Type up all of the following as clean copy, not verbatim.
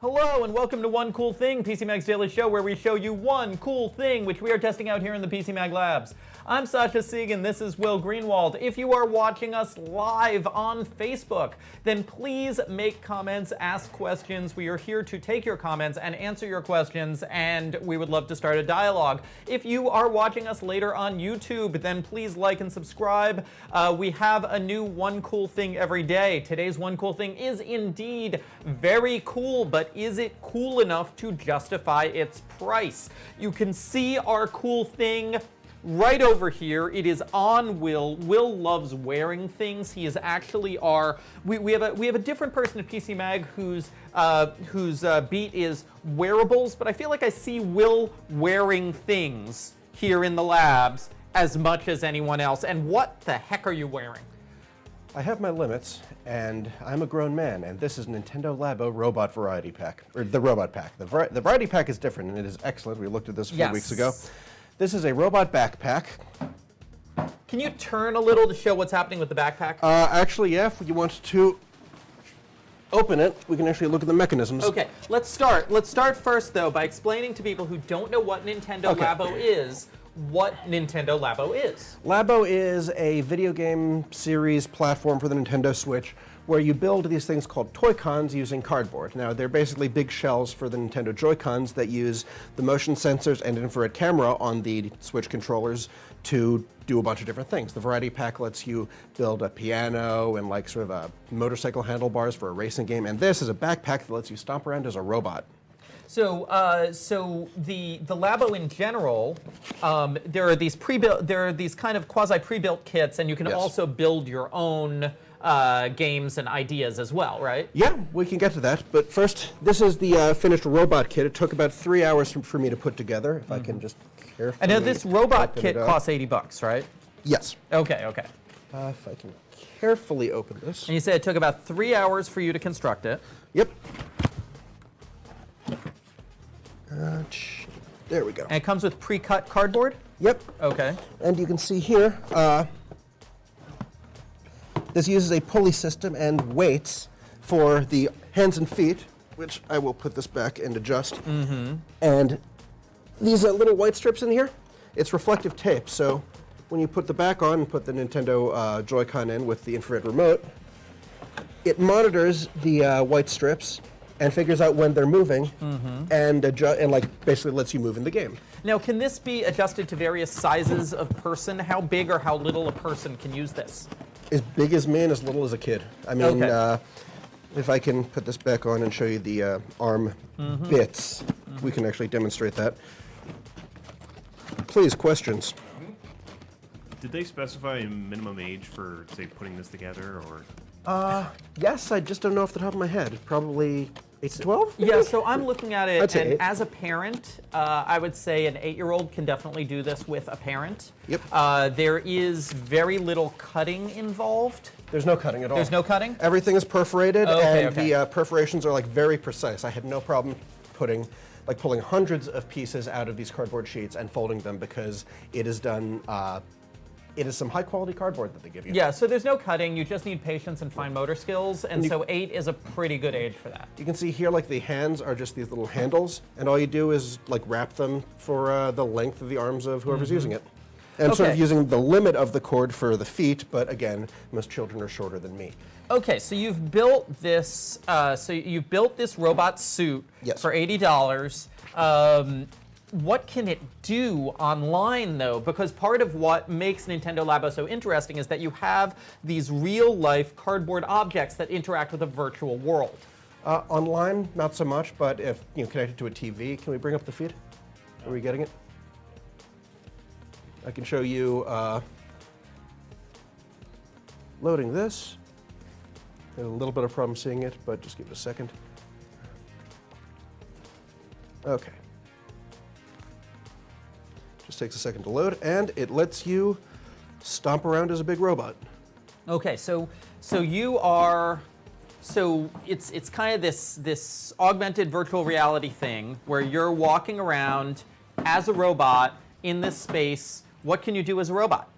Hello and welcome to One Cool Thing, PC Mag's daily show where we show you one cool thing which we are testing out here in the PC Mag Labs. I'm Sasha Sieg and this is Will Greenwald. If you are watching us live on Facebook, then please make comments, ask questions. We are here to take your comments and answer your questions, and we would love to start a dialogue. If you are watching us later on YouTube, then please like and subscribe. We have a new One Cool Thing every day. Today's One Cool Thing is indeed very cool, but is it cool enough to justify its price? You can see our cool thing right over here. It is on Will. Will loves wearing things. He is actually our. We have a different person at PC Mag whose beat is wearables, but I feel like I see Will wearing things here in the labs as much as anyone else. And what the heck are you wearing? I have my limits, and I'm a grown man, and this is Nintendo Labo Robot Variety Pack, or the Robot Pack. The Variety Pack is different, and it is excellent. We looked at this a few weeks ago. This is a robot backpack. Can you turn a little to show what's happening with the backpack? Actually, yeah, if you want to open it, we can actually look at the mechanisms. Okay, let's start. Let's start first, though, by explaining to people who don't know what Nintendo Labo is, what Nintendo Labo is. Labo is a video game series platform for the Nintendo Switch where you build these things called Toy-Cons using cardboard. Now, they're basically big shells for the Nintendo Joy-Cons that use the motion sensors and infrared camera on the Switch controllers to do a bunch of different things. The Variety Pack lets you build a piano and like sort of a motorcycle handlebars for a racing game, and this is a backpack that lets you stomp around as a robot. So, the Labo in general, there are these kind of quasi pre-built kits, and you can also build your own games and ideas as well, right? Yeah, we can get to that. But first, this is the finished robot kit. It took about 3 hours for me to put together. If I can just carefully. I know this robot kit costs $80, right? Yes. Okay. Okay. If I can carefully open this. And you said it took about 3 hours for you to construct it. Yep. There we go. And it comes with pre-cut cardboard? Yep. Okay. And you can see here, this uses a pulley system and weights for the hands and feet, which I will put this back and adjust. And these little white strips in here, it's reflective tape. So when you put the back on and put the Nintendo Joy-Con in with the infrared remote, it monitors the white strips and figures out when they're moving, and like basically lets you move in the game. Now, can this be adjusted to various sizes of person? How big or how little a person can use this? As big as me and as little as a kid. I mean, if I can put this back on and show you the arm bits, we can actually demonstrate that. Please, questions? Did they specify a minimum age for, say, putting this together, or? Yes, I just don't know off the top of my head. Probably 8 to 12? Yeah, so I'm looking at it, I'd say and 8. as a parent, I would say an 8-year-old can definitely do this with a parent. Yep. There is very little cutting involved. There's no cutting at all. There's no cutting? Everything is perforated, and okay. the perforations are like very precise. I had no problem pulling hundreds of pieces out of these cardboard sheets and folding them because it is done. It is some high-quality cardboard that they give you. Yeah, so there's no cutting. You just need patience and fine motor skills, and so 8 is a pretty good age for that. You can see here, like the hands are just these little handles, and all you do is like wrap them for the length of the arms of whoever's using it. And sort of using the limit of the cord for the feet, but again, most children are shorter than me. Okay, so you've built this. You've built this robot suit for $80. What can it do online, though? Because part of what makes Nintendo Labo so interesting is that you have these real-life cardboard objects that interact with a virtual world. Online, not so much, but if connected to a TV, can we bring up the feed? Are we getting it? I can show you loading this. I had a little bit of problem seeing it, but just give it a second. Okay. Just takes a second to load, and it lets you stomp around as a big robot. Okay, so you are, it's kind of this augmented virtual reality thing where you're walking around as a robot in this space. What can you do as a robot?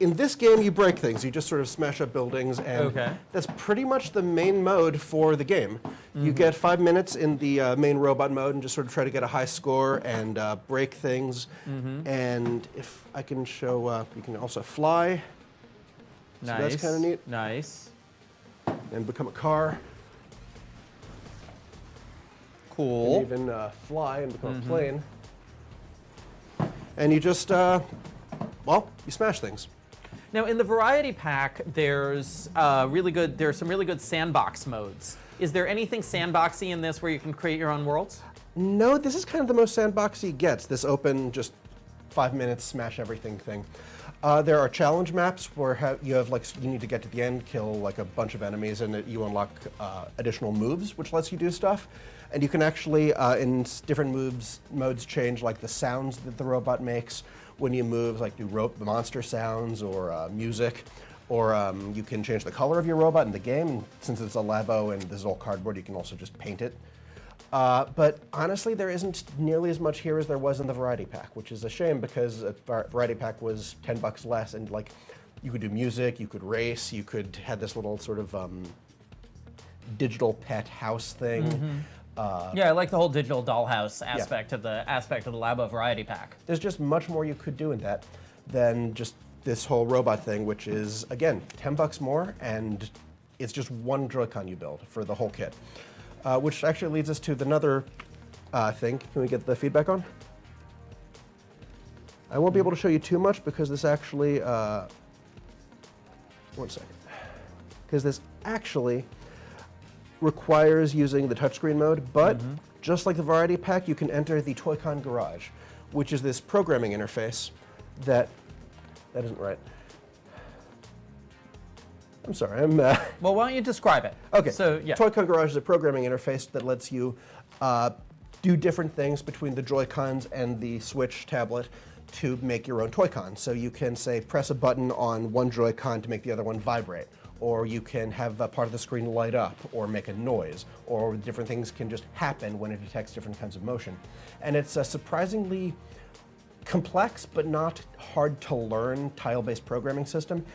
in this game, you break things. You just sort of smash up buildings, and that's pretty much the main mode for the game. You get 5 minutes in the main robot mode and just sort of try to get a high score and break things. And if I can show, you can also fly. So that's kind of neat. Nice. And become a car. Cool. And even fly and become a plane. And you just, well, you smash things. Now, in the variety pack, there's some really good sandbox modes. Is there anything sandboxy in this where you can create your own worlds? No, this is kind of the most sandboxy it gets. This open, just 5 minutes, smash everything thing. There are challenge maps where you need to get to the end, kill like a bunch of enemies, and you unlock additional moves, which lets you do stuff. And you can actually, in different modes, change like the sounds that the robot makes when you move, like do monster sounds or music. Or you can change the color of your robot in the game. Since it's a Labo and this is all cardboard, you can also just paint it. But honestly, there isn't nearly as much here as there was in the variety pack, which is a shame because a variety pack was $10 less, and like you could do music, you could race, you could have this little sort of digital pet house thing. Yeah, I like the whole digital dollhouse aspect of the Labo variety pack. There's just much more you could do in that than just this whole robot thing, which is again $10 more, and it's just one Joy-Con you build for the whole kit. Which actually leads us to another thing. Can we get the feedback on? I won't be able to show you too much because this actually, 1 second. Because this actually requires using the touchscreen mode, but just like the variety pack, you can enter the Toy-Con Garage, which is this programming interface that isn't right. I'm sorry, Well, why don't you describe it? Okay, so yeah. Toy-Con Garage is a programming interface that lets you do different things between the Joy-Cons and the Switch tablet to make your own Toy-Con. So you can, say, press a button on one Joy-Con to make the other one vibrate, or you can have a part of the screen light up or make a noise, or different things can just happen when it detects different kinds of motion. And it's a surprisingly complex but not hard to learn tile-based programming system.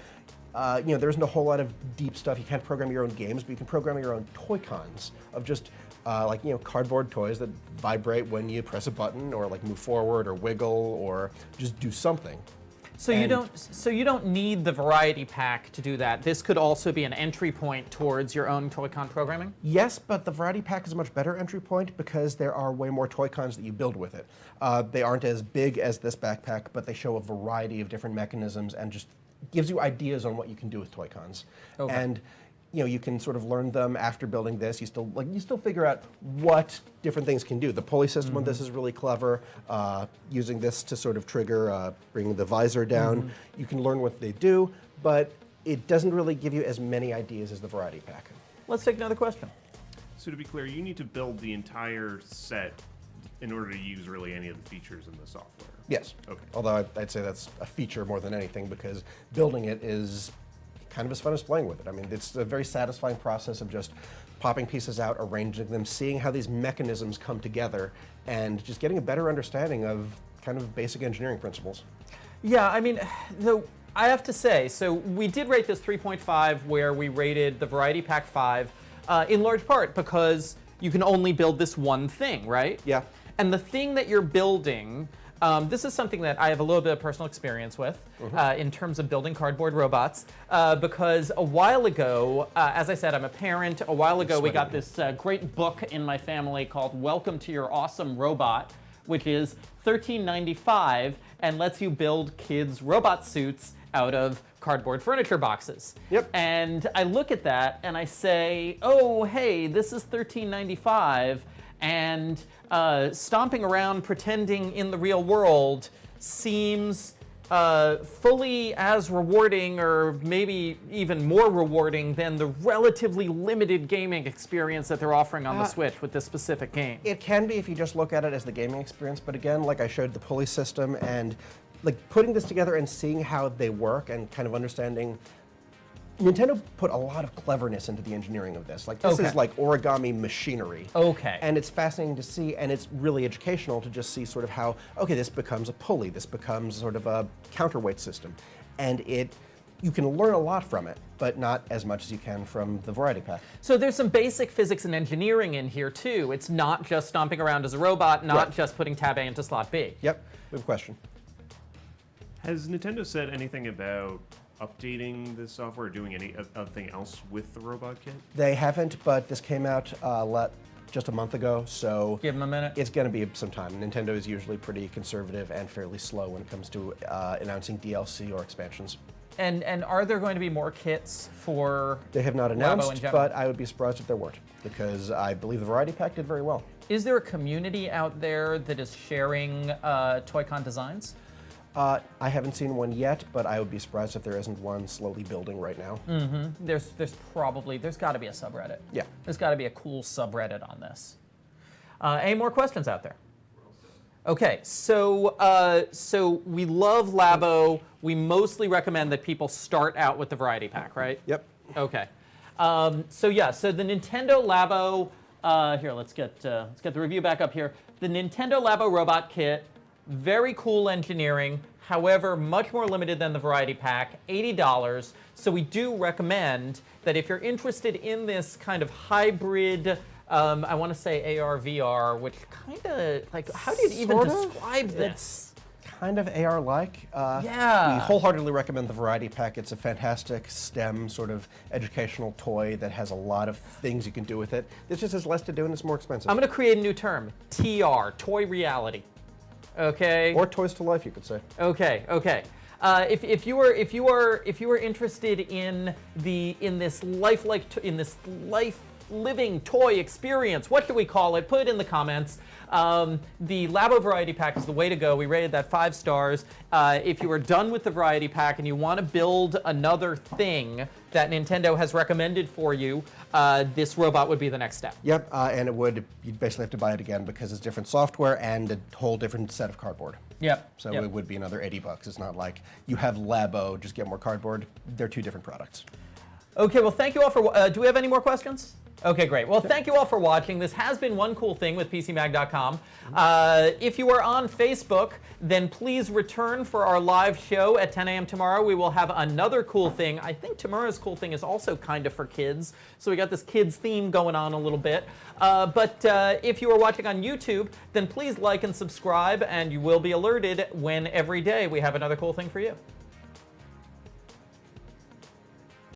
There isn't a whole lot of deep stuff. You can't program your own games, but you can program your own Toy-Cons of just cardboard toys that vibrate when you press a button, or like move forward or wiggle or just do something. So you don't need the variety pack to do that. This could also be an entry point towards your own Toy-Con programming? Yes, but the variety pack is a much better entry point because there are way more Toy-Cons that you build with it. They aren't as big as this backpack, but they show a variety of different mechanisms and just gives you ideas on what you can do with Toy-Cons. Okay. And you can sort of learn them after building this. You still figure out what different things can do. The pulley system on this is really clever. Using this to sort of trigger bringing the visor down. You can learn what they do, but it doesn't really give you as many ideas as the variety pack. Let's take another question. So to be clear, you need to build the entire set in order to use really any of the features in the software. Yes. Okay. Although I'd say that's a feature more than anything because building it is kind of as fun as playing with it. I mean, it's a very satisfying process of just popping pieces out, arranging them, seeing how these mechanisms come together, and just getting a better understanding of kind of basic engineering principles. Yeah, I mean, I have to say, so we did rate this 3.5 where we rated the Variety Pack 5 in large part because you can only build this one thing, right? Yeah. And the thing that you're building, this is something that I have a little bit of personal experience with in terms of building cardboard robots, because a while ago, as I said, I'm a parent. A while ago, we got this great book in my family called Welcome to Your Awesome Robot, which is $13.95 and lets you build kids' robot suits out of cardboard furniture boxes. Yep. And I look at that and I say, oh, hey, this is $13.95. And stomping around pretending in the real world seems fully as rewarding, or maybe even more rewarding than the relatively limited gaming experience that they're offering on the Switch with this specific game. It can be if you just look at it as the gaming experience, but again, like I showed the pulley system and like putting this together and seeing how they work and kind of understanding. Nintendo put a lot of cleverness into the engineering of this. Like this is like origami machinery. Okay. And it's fascinating to see, and it's really educational to just see sort of how, okay, this becomes a pulley, this becomes sort of a counterweight system. and you can learn a lot from it, but not as much as you can from the variety pack. So there's some basic physics and engineering in here too. It's not just stomping around as a robot, not Right. just putting tab A into slot B. Yep, we have a question. Has Nintendo said anything about updating this software or doing anything else with the robot kit? They haven't, but this came out just a month ago, so Give them a minute. it's going to be some time. Nintendo is usually pretty conservative and fairly slow when it comes to announcing DLC or expansions. And are there going to be more kits for They have not Labo in announced, general? but I would be surprised if there weren't, because I believe the variety pack did very well. Is there a community out there that is sharing Toy-Con designs? I haven't seen one yet, but I would be surprised if there isn't one slowly building right now. There's got to be a subreddit. Yeah. There's got to be a cool subreddit on this. Any more questions out there? Okay, so we love Labo. We mostly recommend that people start out with the variety pack, right? Yep. Okay. So the Nintendo Labo. Here, let's get the review back up here. The Nintendo Labo Robot Kit, very cool engineering. However, much more limited than the variety pack, $80. So we do recommend that if you're interested in this kind of hybrid, I want to say AR VR, which kind of like, how do you even Sort of. describe this? Kind of AR-like. Yeah. We wholeheartedly recommend the variety pack. It's a fantastic STEM sort of educational toy that has a lot of things you can do with it. This just has less to do and it's more expensive. I'm going to create a new term, TR, toy reality. Okay. Or toys to life, you could say. Okay. If you are interested in this living toy experience, what should we call it? Put it in the comments. The Labo Variety Pack is the way to go. We rated that 5 stars. If you are done with the Variety Pack and you want to build another thing that Nintendo has recommended for you, this robot would be the next step. Yep, and you'd basically have to buy it again because it's different software and a whole different set of cardboard. Yep. So yep. it would be another $80. It's not like you have Labo, just get more cardboard. They're two different products. Okay, well, thank you all for. Do we have any more questions? Okay, great. Well, thank you all for watching. This has been One Cool Thing with PCMag.com. If you are on Facebook, then please return for our live show at 10 a.m. tomorrow. We will have another cool thing. I think tomorrow's cool thing is also kind of for kids. So we got this kids theme going on a little bit. But if you are watching on YouTube, then please like and subscribe, and you will be alerted when every day we have another cool thing for you.